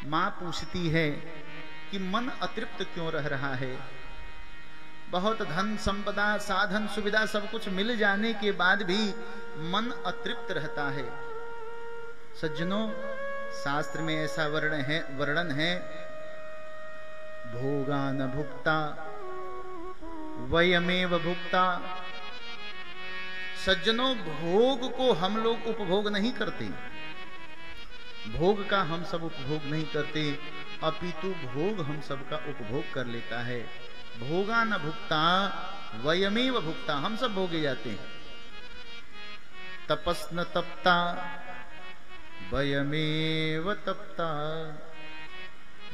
मां पूछती है कि मन अतृप्त क्यों रह रहा है। बहुत धन संपदा साधन सुविधा सब कुछ मिल जाने के बाद भी मन अतृप्त रहता है। सज्जनों, शास्त्र में ऐसा वर्णन है, भोगान भुक्ता वयमेव भुक्ता। सज्जनों, भोग को हम लोग उपभोग नहीं करते, भोग का हम सब उपभोग नहीं करते, अपितु भोग हम सब का उपभोग कर लेता है। भोगा न भुक्ता वयमेव भुक्ता, हम सब भोगे जाते हैं। तपस न तपता वयमेव तपता।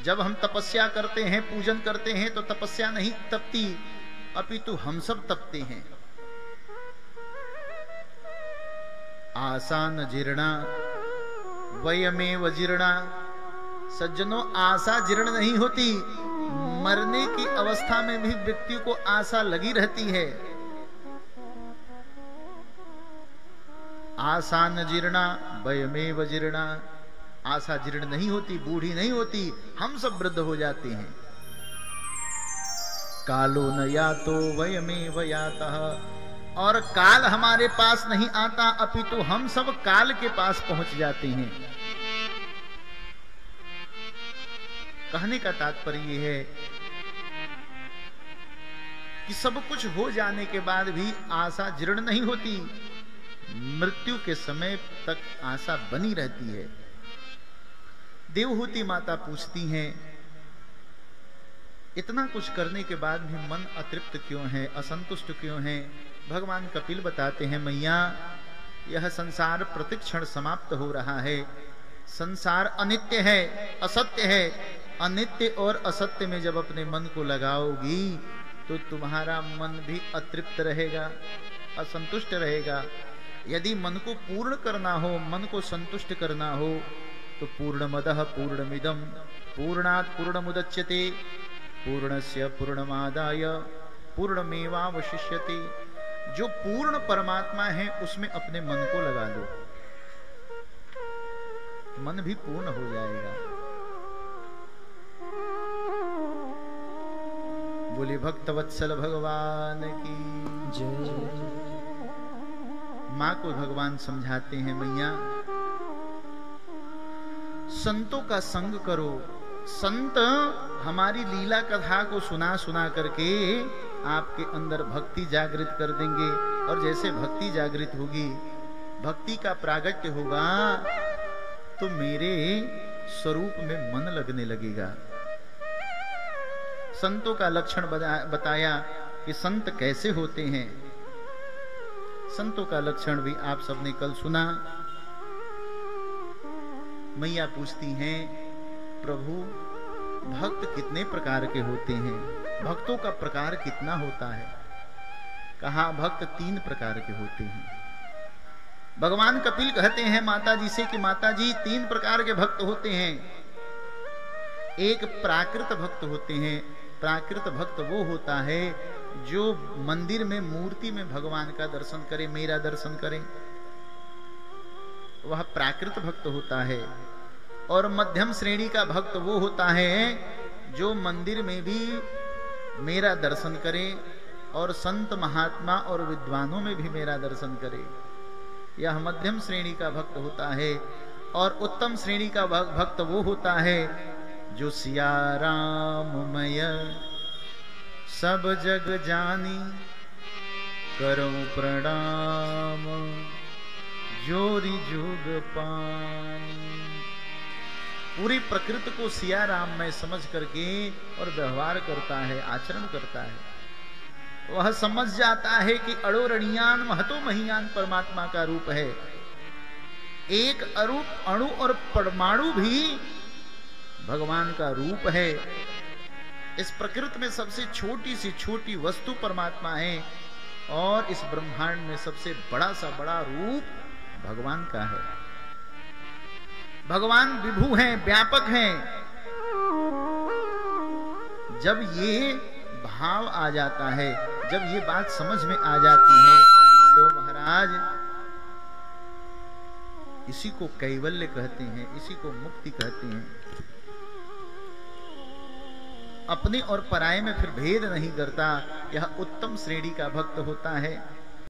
जब हम तपस्या करते हैं, पूजन करते हैं, तो तपस्या नहीं तपती, अपितु हम सब तपते हैं। आसान जीर्णा वयमेव जीर्णा। सज्जनों, आशा जीर्ण नहीं होती, मरने की अवस्था में भी व्यक्ति को आशा लगी रहती है। आशा न जीर्णा वयमेव जीर्णा। आशा जीर्ण नहीं होती, बूढ़ी नहीं होती, हम सब वृद्ध हो जाते हैं। कालो न यातो वयमेव यातः। और काल हमारे पास नहीं आता, अपितु हम सब काल के पास पहुंच जाते हैं। कहने का तात्पर्य है कि सब कुछ हो जाने के बाद भी आशा जीर्ण नहीं होती, मृत्यु के समय तक आशा बनी रहती है। देवहूति माता पूछती हैं, इतना कुछ करने के बाद भी मन अतृप्त क्यों है, असंतुष्ट क्यों है? भगवान कपिल बताते हैं, मैया, यह संसार प्रतिक्षण समाप्त हो रहा है। संसार अनित्य है, असत्य है। अनित्य और असत्य में जब अपने मन को लगाओगी तो तुम्हारा मन भी अतृप्त रहेगा, असंतुष्ट रहेगा। यदि मन को पूर्ण करना हो, मन को संतुष्ट करना हो, तो पूर्णमदः पूर्णमिदं पूर्णात् पूर्णमुदच्यते पूर्णस्य पूर्णमादाय पूर्णमेवावशिष्यते। जो पूर्ण परमात्मा है उसमें अपने मन को लगा दो, मन भी पूर्ण हो जाएगा। बोले भक्तवत्सल भगवान की जय। मां को भगवान समझाते हैं, मैया, संतों का संग करो। संत हमारी लीला कथा को सुना सुना करके आपके अंदर भक्ति जागृत कर देंगे, और जैसे भक्ति जागृत होगी, भक्ति का प्रागट्य होगा, तो मेरे स्वरूप में मन लगने लगेगा। संतों का लक्षण बताया कि संत कैसे होते हैं। संतों का लक्षण भी आप सबने कल सुना। मैया पूछती हैं, प्रभु, भक्त कितने प्रकार के होते हैं? भक्तों का प्रकार कितना होता है? कहा, भक्त 3 प्रकार के होते हैं। भगवान कपिल कहते हैं माता जी से कि माता जी, 3 प्रकार के भक्त होते हैं। एक प्राकृत भक्त होते हैं। प्राकृत भक्त वो होता है जो मंदिर में मूर्ति में भगवान का दर्शन करे, मेरा दर्शन करे, वह प्राकृत भक्त होता है। और मध्यम श्रेणी का भक्त वो होता है जो मंदिर में भी मेरा दर्शन करे और संत महात्मा और विद्वानों में भी मेरा दर्शन करे। यह मध्यम श्रेणी का भक्त होता है। और उत्तम श्रेणी का भक्त वो होता है जो सिया राम मय सब जग जानी करो प्रणाम जोरी जुग पानी। पूरी प्रकृति को सिया राम में समझ करके और व्यवहार करता है, आचरण करता है। वह समझ जाता है कि अड़ोरणियान महतो महियान परमात्मा का रूप है। एक अणु और परमाणु भी भगवान का रूप है। इस प्रकृति में सबसे छोटी सी छोटी वस्तु परमात्मा है, और इस ब्रह्मांड में सबसे बड़ा सा बड़ा रूप भगवान का है। भगवान विभु हैं, व्यापक हैं। जब ये भाव आ जाता है, जब ये बात समझ में आ जाती है, तो महाराज इसी को कैवल्य कहते हैं, इसी को मुक्ति कहते हैं। अपने और पराये में फिर भेद नहीं करता, यह उत्तम श्रेणी का भक्त होता है।